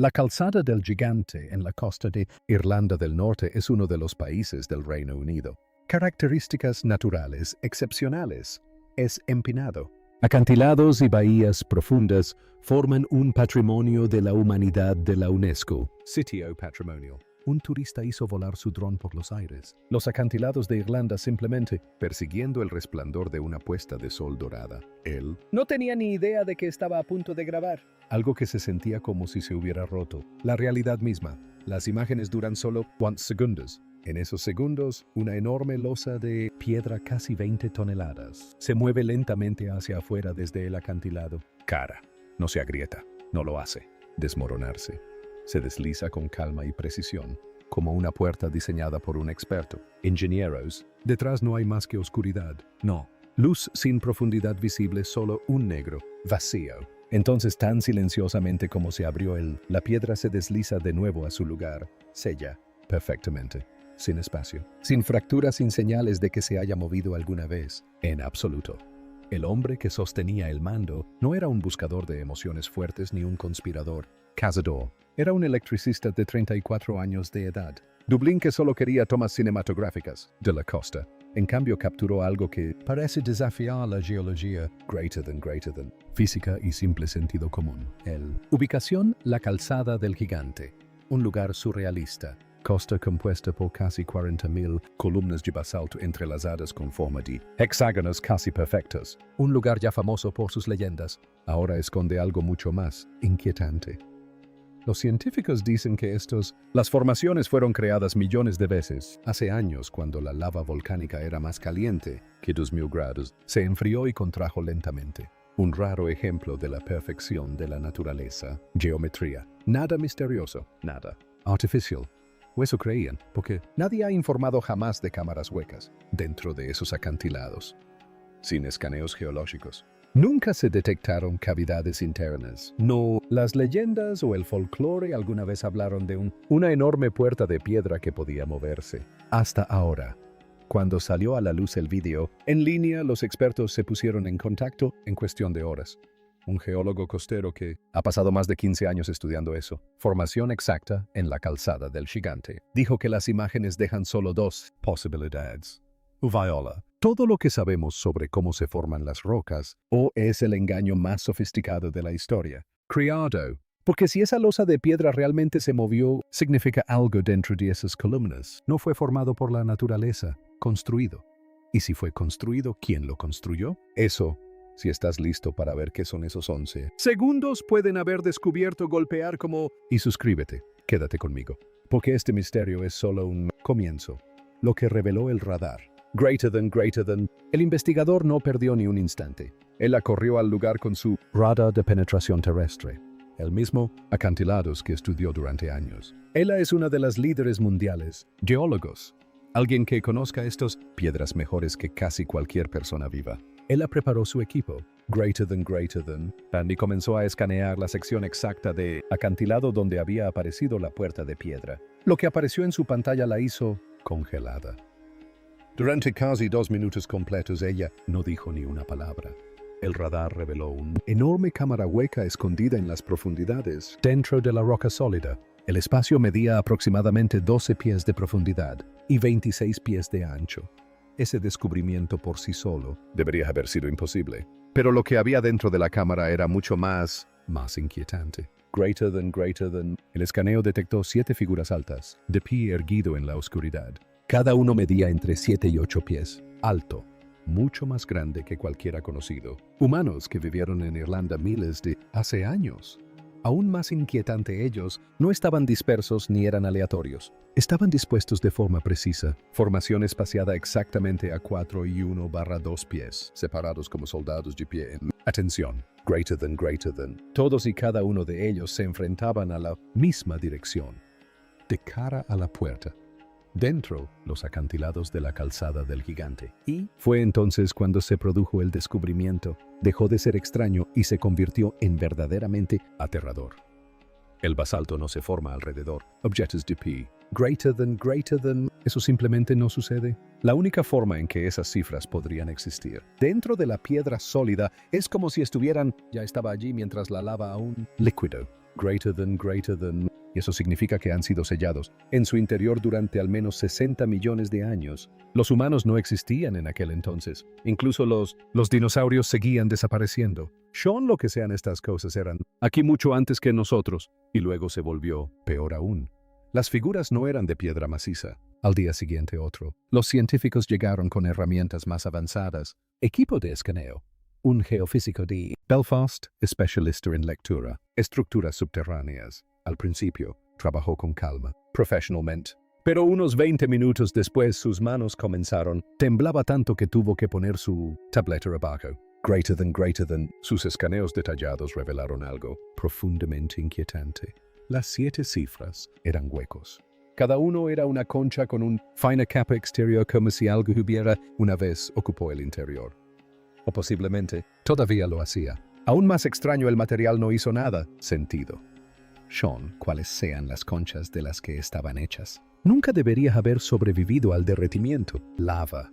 La calzada del gigante en la costa de Irlanda del Norte es uno de los países del Reino Unido. Características naturales excepcionales. Es empinado. Acantilados y bahías profundas forman un patrimonio de la humanidad de la UNESCO. Sitio patrimonial. Un turista hizo volar su dron por los aires. Los acantilados de Irlanda simplemente persiguiendo el resplandor de una puesta de sol dorada. Él no tenía ni idea de que estaba a punto de grabar. Algo que se sentía como si se hubiera roto. La realidad misma. Las imágenes duran solo 1 segundos. En esos segundos, una enorme losa de piedra casi 20 toneladas se mueve lentamente hacia afuera desde el acantilado. Cara. No se agrieta. No lo hace. Desmoronarse. Se desliza con calma y precisión, como una puerta diseñada por un experto. Ingenieros. Detrás no hay más que oscuridad. No. Luz sin profundidad visible, solo un negro. Vacío. Entonces, tan silenciosamente como se abrió la piedra se desliza de nuevo a su lugar. Sella. Perfectamente. Sin espacio. Sin fracturas, sin señales de que se haya movido alguna vez. En absoluto. El hombre que sostenía el mando no era un buscador de emociones fuertes ni un conspirador. Cazador. Era un electricista de 34 años de edad. Dublín que solo quería tomas cinematográficas de la costa. En cambio capturó algo que parece desafiar la geología. Greater than. Física y simple sentido común. Ubicación, la calzada del gigante. Un lugar surrealista. Costa compuesta por casi 40.000 columnas de basalto entrelazadas con forma de hexágonos casi perfectos. Un lugar ya famoso por sus leyendas. Ahora esconde algo mucho más inquietante. Los científicos dicen que las formaciones fueron creadas millones de veces. Hace años, cuando la lava volcánica era más caliente que 2000 grados, se enfrió y contrajo lentamente. Un raro ejemplo de la perfección de la naturaleza. Geometría. Nada misterioso. Nada artificial. O eso creían, porque nadie ha informado jamás de cámaras huecas dentro de esos acantilados. Sin escaneos geológicos. Nunca se detectaron cavidades internas. No, las leyendas o el folclore alguna vez hablaron de una enorme puerta de piedra que podía moverse. Hasta ahora. Cuando salió a la luz el vídeo, en línea los expertos se pusieron en contacto en cuestión de horas. Un geólogo costero que ha pasado más de 15 años estudiando eso, formación exacta en la calzada del gigante, dijo que las imágenes dejan solo 2 posibilidades. Viola. Todo lo que sabemos sobre cómo se forman las rocas, o es el engaño más sofisticado de la historia. Creado. Porque si esa losa de piedra realmente se movió, significa algo dentro de esas columnas. No fue formado por la naturaleza, construido. Y si fue construido, ¿quién lo construyó? Eso, si estás listo para ver qué son esos 11 segundos, pueden haber descubierto golpear como... Y suscríbete, quédate conmigo. Porque este misterio es solo un comienzo. Lo que reveló el radar. Greater than. El investigador no perdió ni un instante. Él acorrió al lugar con su radar de penetración terrestre. El mismo acantilados que estudió durante años. Ella es una de las líderes mundiales, geólogos. Alguien que conozca estas piedras mejores que casi cualquier persona viva. Ella preparó su equipo. Greater than. Andy comenzó a escanear la sección exacta de acantilado donde había aparecido la puerta de piedra. Lo que apareció en su pantalla la hizo congelada. Durante casi 2 minutos completos ella no dijo ni una palabra. El radar reveló una enorme cámara hueca escondida en las profundidades, dentro de la roca sólida. El espacio medía aproximadamente 12 pies de profundidad y 26 pies de ancho. Ese descubrimiento por sí solo debería haber sido imposible. Pero lo que había dentro de la cámara era mucho más inquietante. Greater than. El escaneo detectó 7 figuras altas, de pie erguido en la oscuridad. Cada uno medía entre 7 y 8 pies. Alto. Mucho más grande que cualquiera conocido. Humanos que vivieron en Irlanda miles de hace años. Aún más inquietante, ellos no estaban dispersos ni eran aleatorios. Estaban dispuestos de forma precisa. Formación espaciada exactamente a 4 y 1/2 pies, separados como soldados de pie en... Atención. Greater than. Todos y cada uno de ellos se enfrentaban a la misma dirección. De cara a la puerta. Dentro, los acantilados de la calzada del gigante. Y fue entonces cuando se produjo el descubrimiento. Dejó de ser extraño y se convirtió en verdaderamente aterrador. El basalto no se forma alrededor. Objetos de pie. Greater than. Eso simplemente no sucede. La única forma en que esas cifras podrían existir. Dentro de la piedra sólida es como si ya estaba allí mientras la lava aún líquido. greater than, y eso significa que han sido sellados en su interior durante al menos 60 millones de años. Los humanos no existían en aquel entonces. Incluso los dinosaurios seguían desapareciendo. Sean, lo que sean estas cosas, eran aquí mucho antes que nosotros, y luego se volvió peor aún. Las figuras no eran de piedra maciza. Al día siguiente otro. Los científicos llegaron con herramientas más avanzadas. Equipo de escaneo. Un geofísico de Belfast, especialista en lectura, estructuras subterráneas. Al principio, trabajó con calma, profesionalmente. Pero unos 20 minutos después sus manos comenzaron. Temblaba tanto que tuvo que poner su tableta abajo. Greater than. Sus escaneos detallados revelaron algo profundamente inquietante. Las 7 cifras eran huecos. Cada uno era una concha con una fina capa exterior, como si algo hubiera una vez ocupó el interior. O posiblemente todavía lo hacía. Aún más extraño, el material no hizo nada sentido. Sean, cuáles sean las conchas de las que estaban hechas. Nunca debería haber sobrevivido al derretimiento. Lava.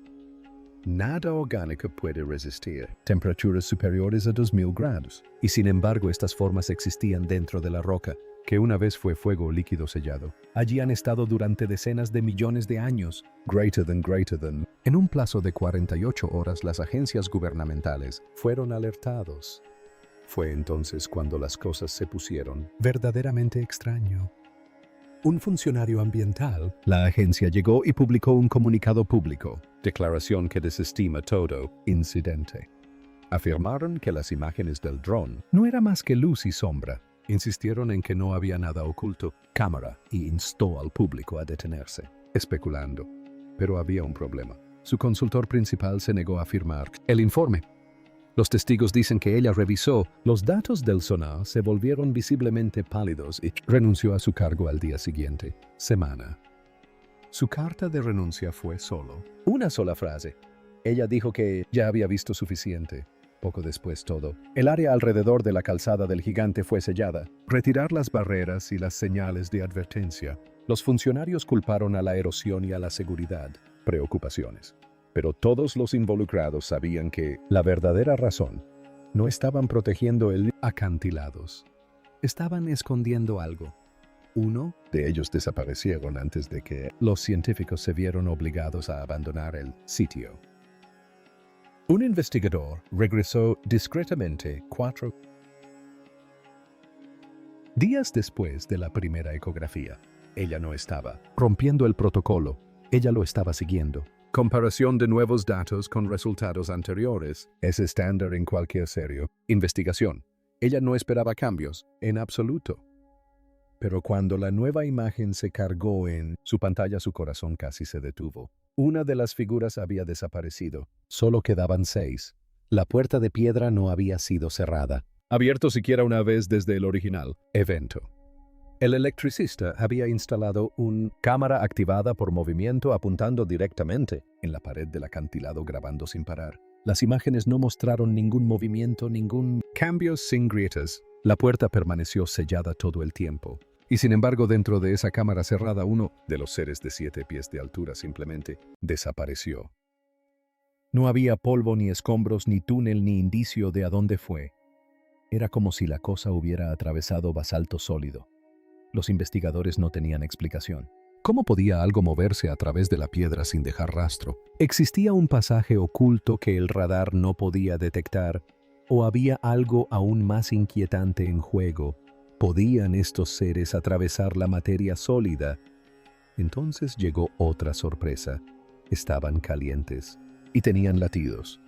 Nada orgánico puede resistir temperaturas superiores a 2000 grados. Y sin embargo, estas formas existían dentro de la roca, que una vez fue fuego líquido sellado. Allí han estado durante decenas de millones de años. Greater than. En un plazo de 48 horas, las agencias gubernamentales fueron alertados. Fue entonces cuando las cosas se pusieron verdaderamente extraño. Un funcionario ambiental, la agencia llegó y publicó un comunicado público, declaración que desestima todo incidente. Afirmaron que las imágenes del dron no era más que luz y sombra. Insistieron en que no había nada oculto, cámara, y instó al público a detenerse, especulando. Pero había un problema. Su consultor principal se negó a firmar el informe. Los testigos dicen que ella revisó los datos del sonar, se volvieron visiblemente pálidos y renunció a su cargo al día siguiente. Semana. Su carta de renuncia fue solo una sola frase. Ella dijo que ya había visto suficiente. Poco después todo. El área alrededor de la calzada del gigante fue sellada. Retirar las barreras y las señales de advertencia. Los funcionarios culparon a la erosión y a la seguridad. Preocupaciones. Pero todos los involucrados sabían que la verdadera razón no estaban protegiendo el acantilados. Estaban escondiendo algo. Uno de ellos desaparecieron antes de que los científicos se vieron obligados a abandonar el sitio. Un investigador regresó discretamente 4 días después de la primera ecografía. Ella no estaba rompiendo el protocolo, ella lo estaba siguiendo. Comparación de nuevos datos con resultados anteriores es estándar en cualquier serio investigación. Ella no esperaba cambios, en absoluto. Pero cuando la nueva imagen se cargó en su pantalla, su corazón casi se detuvo. Una de las figuras había desaparecido. Solo quedaban 6. La puerta de piedra no había sido cerrada. Abierto siquiera una vez desde el original evento. El electricista había instalado una cámara activada por movimiento apuntando directamente en la pared del acantilado, grabando sin parar. Las imágenes no mostraron ningún movimiento, ningún cambio, sin grietas. La puerta permaneció sellada todo el tiempo. Y sin embargo, dentro de esa cámara cerrada, uno de los seres de 7 pies de altura simplemente desapareció. No había polvo, ni escombros, ni túnel, ni indicio de a dónde fue. Era como si la cosa hubiera atravesado basalto sólido. Los investigadores no tenían explicación. ¿Cómo podía algo moverse a través de la piedra sin dejar rastro? ¿Existía un pasaje oculto que el radar no podía detectar? ¿O había algo aún más inquietante en juego? ¿Podían estos seres atravesar la materia sólida? Entonces llegó otra sorpresa. Estaban calientes y tenían latidos.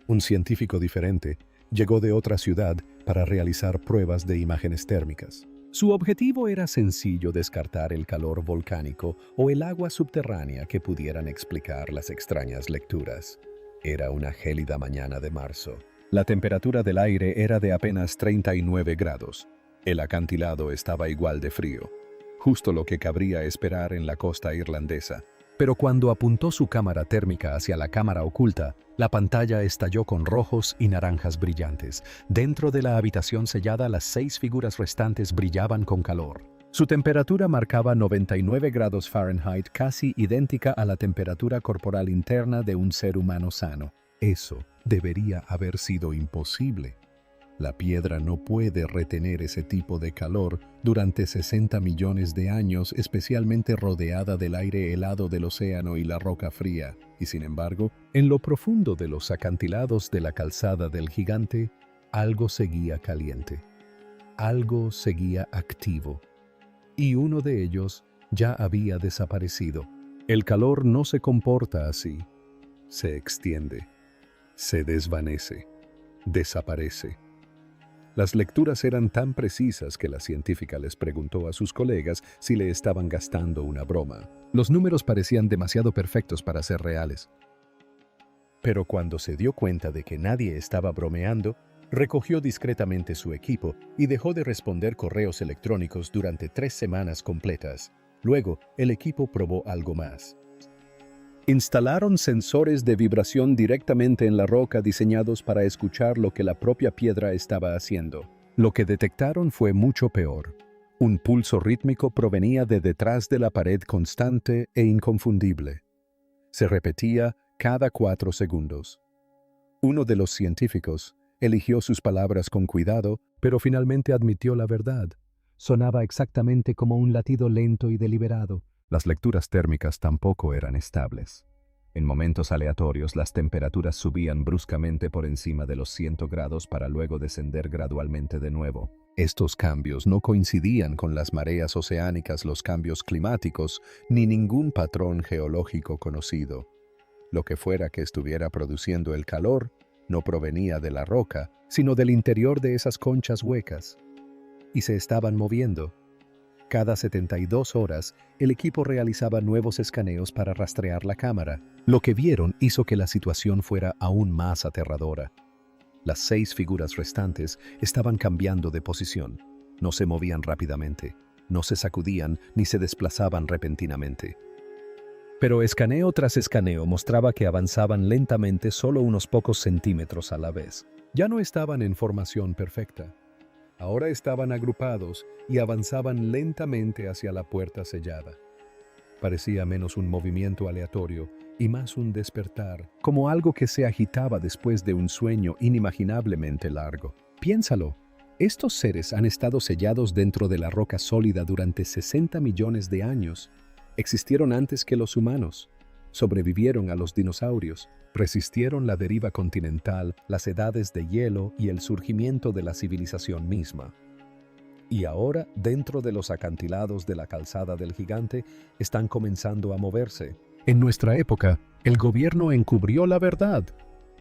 Un científico diferente llegó de otra ciudad para realizar pruebas de imágenes térmicas. Su objetivo era sencillo: descartar el calor volcánico o el agua subterránea que pudieran explicar las extrañas lecturas. Era una gélida mañana de marzo. La temperatura del aire era de apenas 39 grados. El acantilado estaba igual de frío, justo lo que cabría esperar en la costa irlandesa. Pero cuando apuntó su cámara térmica hacia la cámara oculta, la pantalla estalló con rojos y naranjas brillantes. Dentro de la habitación sellada, las 6 figuras restantes brillaban con calor. Su temperatura marcaba 99 grados Fahrenheit, casi idéntica a la temperatura corporal interna de un ser humano sano. Eso debería haber sido imposible. La piedra no puede retener ese tipo de calor durante 60 millones de años, especialmente rodeada del aire helado del océano y la roca fría. Y sin embargo, en lo profundo de los acantilados de la calzada del gigante, algo seguía caliente. Algo seguía activo. Y uno de ellos ya había desaparecido. El calor no se comporta así. Se extiende, se desvanece, desaparece. Las lecturas eran tan precisas que la científica les preguntó a sus colegas si le estaban gastando una broma. Los números parecían demasiado perfectos para ser reales. Pero cuando se dio cuenta de que nadie estaba bromeando, recogió discretamente su equipo y dejó de responder correos electrónicos durante 3 semanas completas. Luego, el equipo probó algo más. Instalaron sensores de vibración directamente en la roca diseñados para escuchar lo que la propia piedra estaba haciendo. Lo que detectaron fue mucho peor. Un pulso rítmico provenía de detrás de la pared constante e inconfundible. Se repetía cada 4 segundos. Uno de los científicos eligió sus palabras con cuidado, pero finalmente admitió la verdad. Sonaba exactamente como un latido lento y deliberado. Las lecturas térmicas tampoco eran estables. En momentos aleatorios, las temperaturas subían bruscamente por encima de los 100 grados para luego descender gradualmente de nuevo. Estos cambios no coincidían con las mareas oceánicas, los cambios climáticos, ni ningún patrón geológico conocido. Lo que fuera que estuviera produciendo el calor no provenía de la roca, sino del interior de esas conchas huecas. Y se estaban moviendo. Cada 72 horas, el equipo realizaba nuevos escaneos para rastrear la cámara. Lo que vieron hizo que la situación fuera aún más aterradora. Las 6 figuras restantes estaban cambiando de posición. No se movían rápidamente, no se sacudían ni se desplazaban repentinamente. Pero escaneo tras escaneo mostraba que avanzaban lentamente solo unos pocos centímetros a la vez. Ya no estaban en formación perfecta. Ahora estaban agrupados y avanzaban lentamente hacia la puerta sellada. Parecía menos un movimiento aleatorio y más un despertar, como algo que se agitaba después de un sueño inimaginablemente largo. Piénsalo, estos seres han estado sellados dentro de la roca sólida durante 60 millones de años. Existieron antes que los humanos, sobrevivieron a los dinosaurios, resistieron la deriva continental, las edades de hielo y el surgimiento de la civilización misma. Y ahora, dentro de los acantilados de la calzada del gigante, están comenzando a moverse. En nuestra época, el gobierno encubrió la verdad.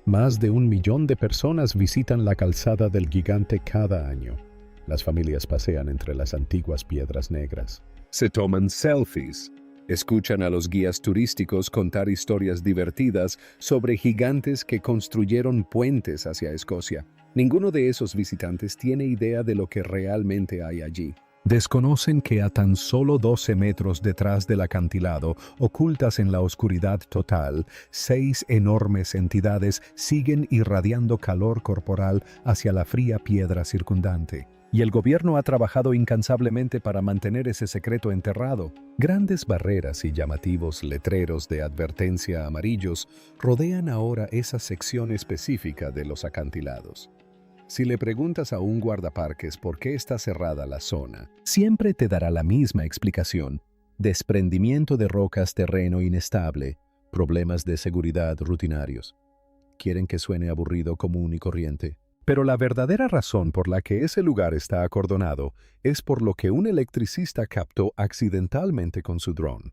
Más de 1 millón de personas visitan la calzada del gigante cada año. Las familias pasean entre las antiguas piedras negras. Se toman selfies. Escuchan a los guías turísticos contar historias divertidas sobre gigantes que construyeron puentes hacia Escocia. Ninguno de esos visitantes tiene idea de lo que realmente hay allí. Desconocen que a tan solo 12 metros detrás del acantilado, ocultas en la oscuridad total, 6 enormes entidades siguen irradiando calor corporal hacia la fría piedra circundante. Y el gobierno ha trabajado incansablemente para mantener ese secreto enterrado. Grandes barreras y llamativos letreros de advertencia amarillos rodean ahora esa sección específica de los acantilados. Si le preguntas a un guardaparques por qué está cerrada la zona, siempre te dará la misma explicación: desprendimiento de rocas, terreno inestable, problemas de seguridad rutinarios. Quieren que suene aburrido, común y corriente. Pero la verdadera razón por la que ese lugar está acordonado es por lo que un electricista captó accidentalmente con su dron.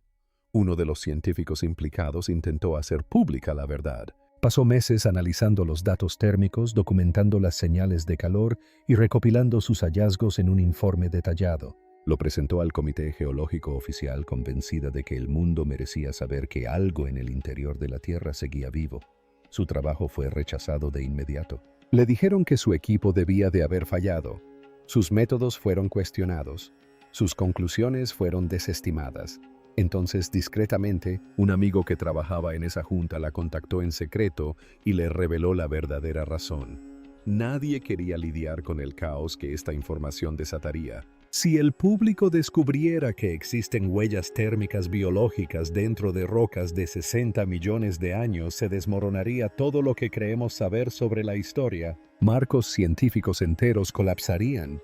Uno de los científicos implicados intentó hacer pública la verdad. Pasó meses analizando los datos térmicos, documentando las señales de calor y recopilando sus hallazgos en un informe detallado. Lo presentó al Comité Geológico Oficial, convencida de que el mundo merecía saber que algo en el interior de la Tierra seguía vivo. Su trabajo fue rechazado de inmediato. Le dijeron que su equipo debía de haber fallado. Sus métodos fueron cuestionados. Sus conclusiones fueron desestimadas. Entonces, discretamente, un amigo que trabajaba en esa junta la contactó en secreto y le reveló la verdadera razón. Nadie quería lidiar con el caos que esta información desataría. Si el público descubriera que existen huellas térmicas biológicas dentro de rocas de 60 millones de años, se desmoronaría todo lo que creemos saber sobre la historia. Marcos científicos enteros colapsarían.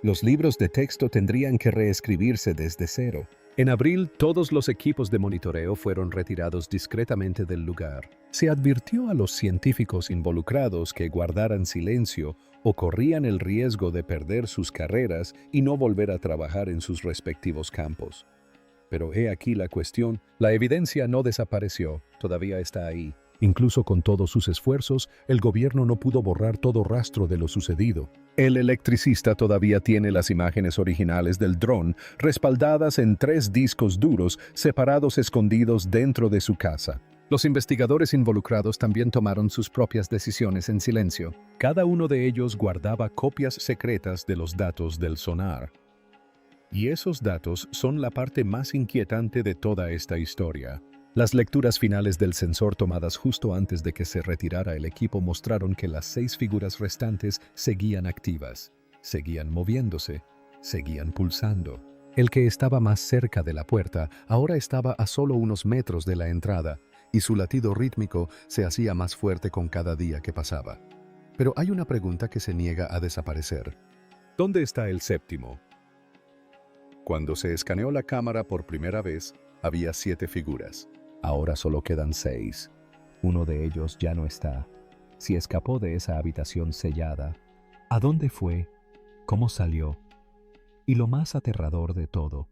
Los libros de texto tendrían que reescribirse desde cero. En abril, todos los equipos de monitoreo fueron retirados discretamente del lugar. Se advirtió a los científicos involucrados que guardaran silencio o corrían el riesgo de perder sus carreras y no volver a trabajar en sus respectivos campos. Pero he aquí la cuestión: la evidencia no desapareció, todavía está ahí. Incluso con todos sus esfuerzos, el gobierno no pudo borrar todo rastro de lo sucedido. El electricista todavía tiene las imágenes originales del dron respaldadas en 3 discos duros separados escondidos dentro de su casa. Los investigadores involucrados también tomaron sus propias decisiones en silencio. Cada uno de ellos guardaba copias secretas de los datos del sonar. Y esos datos son la parte más inquietante de toda esta historia. Las lecturas finales del sensor tomadas justo antes de que se retirara el equipo mostraron que las 6 figuras restantes seguían activas, seguían moviéndose, seguían pulsando. El que estaba más cerca de la puerta ahora estaba a solo unos metros de la entrada, y su latido rítmico se hacía más fuerte con cada día que pasaba. Pero hay una pregunta que se niega a desaparecer. ¿Dónde está el séptimo? Cuando se escaneó la cámara por primera vez, había 7 figuras. Ahora solo quedan 6. Uno de ellos ya no está. Si escapó de esa habitación sellada, ¿a dónde fue? ¿Cómo salió? Y lo más aterrador de todo,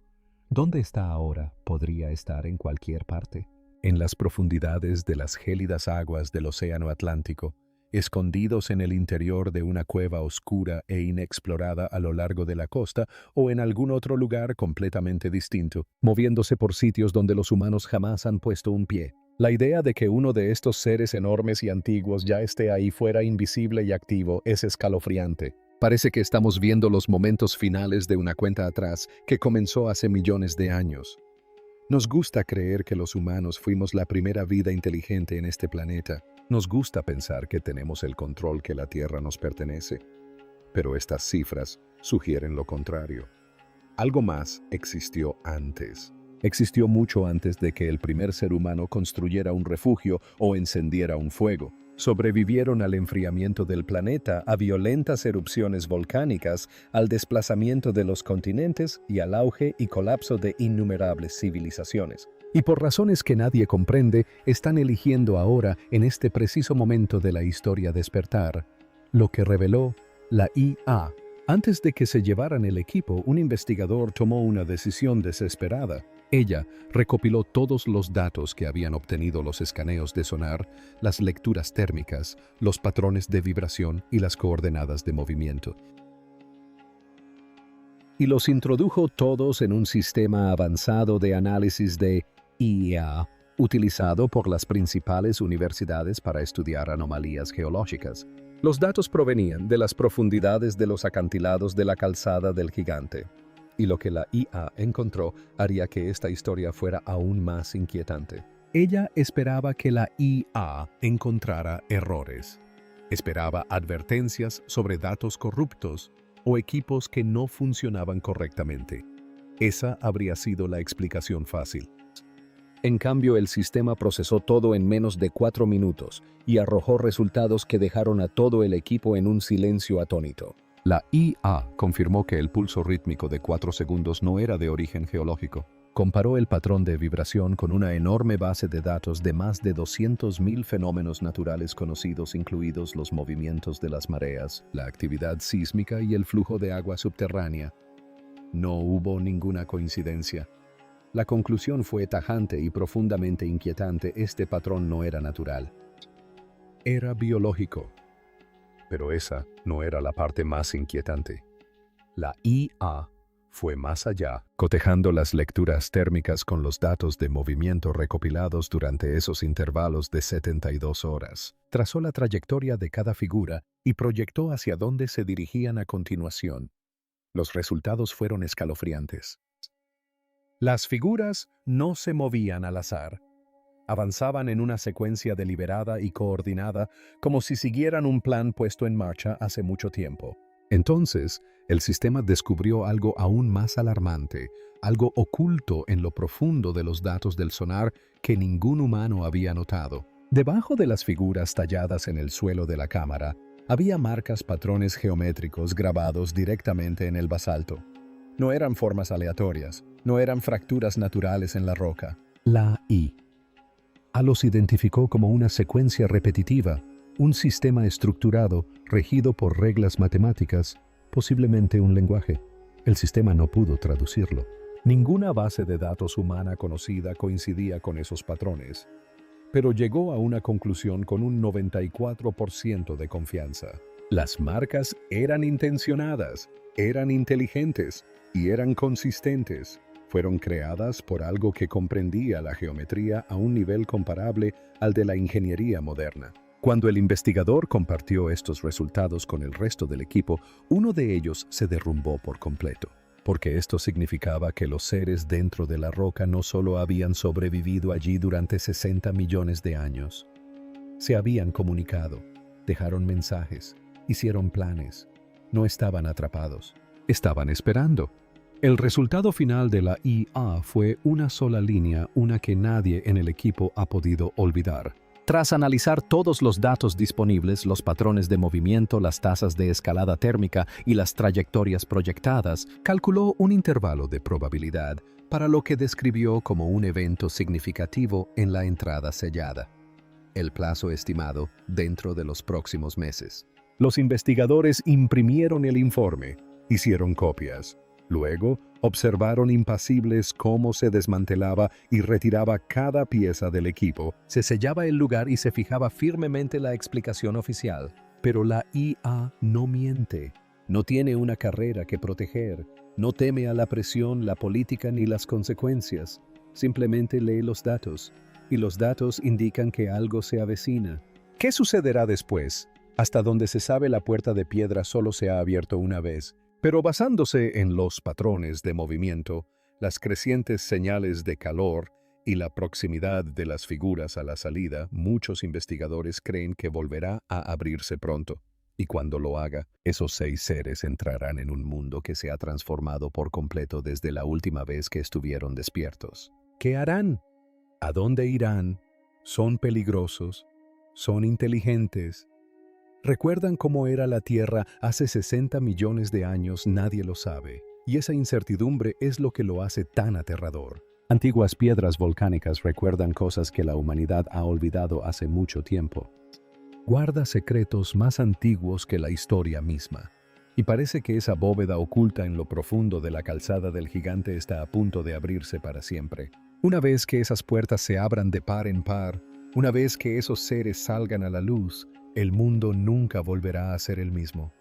¿dónde está ahora? Podría estar en cualquier parte. En las profundidades de las gélidas aguas del Océano Atlántico, escondidos en el interior de una cueva oscura e inexplorada a lo largo de la costa o en algún otro lugar completamente distinto, moviéndose por sitios donde los humanos jamás han puesto un pie. La idea de que uno de estos seres enormes y antiguos ya esté ahí fuera invisible y activo es escalofriante. Parece que estamos viendo los momentos finales de una cuenta atrás que comenzó hace millones de años. Nos gusta creer que los humanos fuimos la primera vida inteligente en este planeta. Nos gusta pensar que tenemos el control, que la Tierra nos pertenece. Pero estas cifras sugieren lo contrario. Algo más existió antes. Existió mucho antes de que el primer ser humano construyera un refugio o encendiera un fuego. Sobrevivieron al enfriamiento del planeta, a violentas erupciones volcánicas, al desplazamiento de los continentes y al auge y colapso de innumerables civilizaciones. Y por razones que nadie comprende, están eligiendo ahora, en este preciso momento de la historia, despertar. Lo que reveló la IA. Antes de que se llevaran el equipo, un investigador tomó una decisión desesperada. Ella recopiló todos los datos que habían obtenido los escaneos de sonar, las lecturas térmicas, los patrones de vibración y las coordenadas de movimiento. Y los introdujo todos en un sistema avanzado de análisis de IA, utilizado por las principales universidades para estudiar anomalías geológicas. Los datos provenían de las profundidades de los acantilados de la calzada del Gigante. Y lo que la IA encontró haría que esta historia fuera aún más inquietante. Ella esperaba que la IA encontrara errores. Esperaba advertencias sobre datos corruptos o equipos que no funcionaban correctamente. Esa habría sido la explicación fácil. En cambio, el sistema procesó todo en menos de 4 minutos y arrojó resultados que dejaron a todo el equipo en un silencio atónito. La IA confirmó que el pulso rítmico de 4 segundos no era de origen geológico. Comparó el patrón de vibración con una enorme base de datos de más de 200.000 fenómenos naturales conocidos, incluidos los movimientos de las mareas, la actividad sísmica y el flujo de agua subterránea. No hubo ninguna coincidencia. La conclusión fue tajante y profundamente inquietante. Este patrón no era natural. Era biológico. Pero esa no era la parte más inquietante. La IA fue más allá, cotejando las lecturas térmicas con los datos de movimiento recopilados durante esos intervalos de 72 horas. Trazó la trayectoria de cada figura y proyectó hacia dónde se dirigían a continuación. Los resultados fueron escalofriantes. Las figuras no se movían al azar. Avanzaban en una secuencia deliberada y coordinada, como si siguieran un plan puesto en marcha hace mucho tiempo. Entonces, El sistema descubrió algo aún más alarmante, algo oculto en lo profundo de los datos del sonar que ningún humano había notado. Debajo de las figuras talladas en el suelo de la cámara, había marcas patrones geométricos grabados directamente en el basalto. No eran formas aleatorias, no eran fracturas naturales en la roca. La IA los identificó como una secuencia repetitiva, un sistema estructurado, regido por reglas matemáticas, posiblemente un lenguaje. El sistema no pudo traducirlo. Ninguna base de datos humana conocida coincidía con esos patrones, pero llegó a una conclusión con un 94% de confianza. Las marcas eran intencionadas, eran inteligentes y eran consistentes. Fueron creadas por algo que comprendía la geometría a un nivel comparable al de la ingeniería moderna. Cuando el investigador compartió estos resultados con el resto del equipo, uno de ellos se derrumbó por completo, porque esto significaba que los seres dentro de la roca no solo habían sobrevivido allí durante 60 millones de años. Se habían comunicado, dejaron mensajes, hicieron planes. No estaban atrapados, estaban esperando. El resultado final de la IA fue una sola línea, una que nadie en el equipo ha podido olvidar. Tras analizar todos los datos disponibles, los patrones de movimiento, las tasas de escalada térmica y las trayectorias proyectadas, calculó un intervalo de probabilidad para lo que describió como un evento significativo en la entrada sellada. El plazo estimado dentro de los próximos meses. Los investigadores imprimieron el informe, hicieron copias. Luego, observaron impasibles cómo se desmantelaba y retiraba cada pieza del equipo. Se sellaba el lugar y se fijaba firmemente la explicación oficial. Pero la IA no miente. No tiene una carrera que proteger. No teme a la presión, la política ni las consecuencias. Simplemente lee los datos. Y los datos indican que algo se avecina. ¿Qué sucederá después? Hasta donde se sabe, la puerta de piedra solo se ha abierto una vez. Pero basándose en los patrones de movimiento, las crecientes señales de calor y la proximidad de las figuras a la salida, muchos investigadores creen que volverá a abrirse pronto. Y cuando lo haga, esos 6 seres entrarán en un mundo que se ha transformado por completo desde la última vez que estuvieron despiertos. ¿Qué harán? ¿A dónde irán? ¿Son peligrosos? ¿Son inteligentes? ¿Recuerdan cómo era la Tierra hace 60 millones de años? Nadie lo sabe, y esa incertidumbre es lo que lo hace tan aterrador. Antiguas piedras volcánicas recuerdan cosas que la humanidad ha olvidado hace mucho tiempo. Guarda secretos más antiguos que la historia misma, y parece que esa bóveda oculta en lo profundo de la calzada del gigante está a punto de abrirse para siempre. Una vez que esas puertas se abran de par en par, una vez que esos seres salgan a la luz, el mundo nunca volverá a ser el mismo.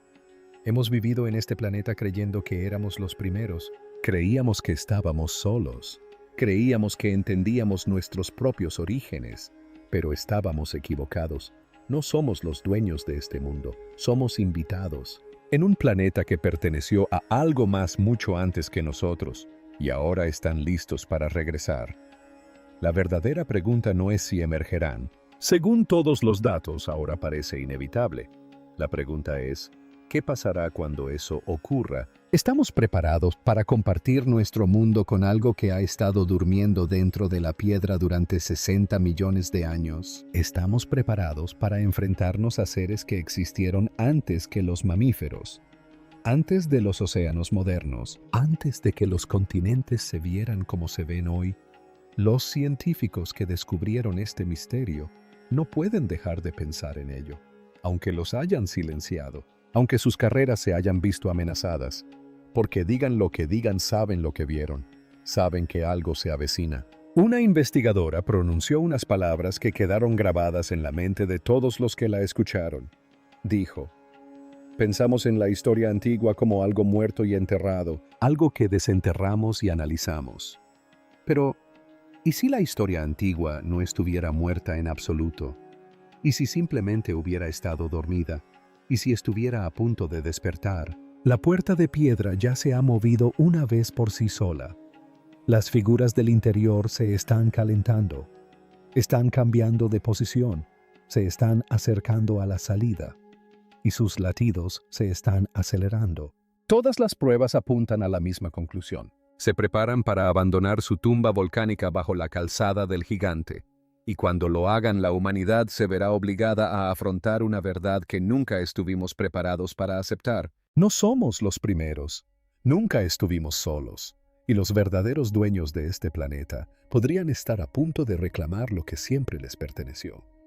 Hemos vivido en este planeta creyendo que éramos los primeros. Creíamos que estábamos solos. Creíamos que entendíamos nuestros propios orígenes. Pero estábamos equivocados. No somos los dueños de este mundo. Somos invitados. En un planeta que perteneció a algo más mucho antes que nosotros. Y ahora están listos para regresar. La verdadera pregunta no es si emergerán. Según todos los datos, ahora parece inevitable. La pregunta es, ¿qué pasará cuando eso ocurra? ¿Estamos preparados para compartir nuestro mundo con algo que ha estado durmiendo dentro de la piedra durante 60 millones de años? ¿Estamos preparados para enfrentarnos a seres que existieron antes que los mamíferos? Antes de los océanos modernos, antes de que los continentes se vieran como se ven hoy, los científicos que descubrieron este misterio no pueden dejar de pensar en ello, aunque los hayan silenciado, aunque sus carreras se hayan visto amenazadas, porque digan lo que digan, saben lo que vieron, saben que algo se avecina. Una investigadora pronunció unas palabras que quedaron grabadas en la mente de todos los que la escucharon. Dijo, pensamos en la historia antigua como algo muerto y enterrado, algo que desenterramos y analizamos. Pero, ¿y si la historia antigua no estuviera muerta en absoluto? ¿Y si simplemente hubiera estado dormida? ¿Y si estuviera a punto de despertar? La puerta de piedra ya se ha movido una vez por sí sola. Las figuras del interior se están calentando. Están cambiando de posición. Se están acercando a la salida. Y sus latidos se están acelerando. Todas las pruebas apuntan a la misma conclusión. Se preparan para abandonar su tumba volcánica bajo la calzada del gigante. Y cuando lo hagan, la humanidad se verá obligada a afrontar una verdad que nunca estuvimos preparados para aceptar. No somos los primeros. Nunca estuvimos solos. Y los verdaderos dueños de este planeta podrían estar a punto de reclamar lo que siempre les perteneció.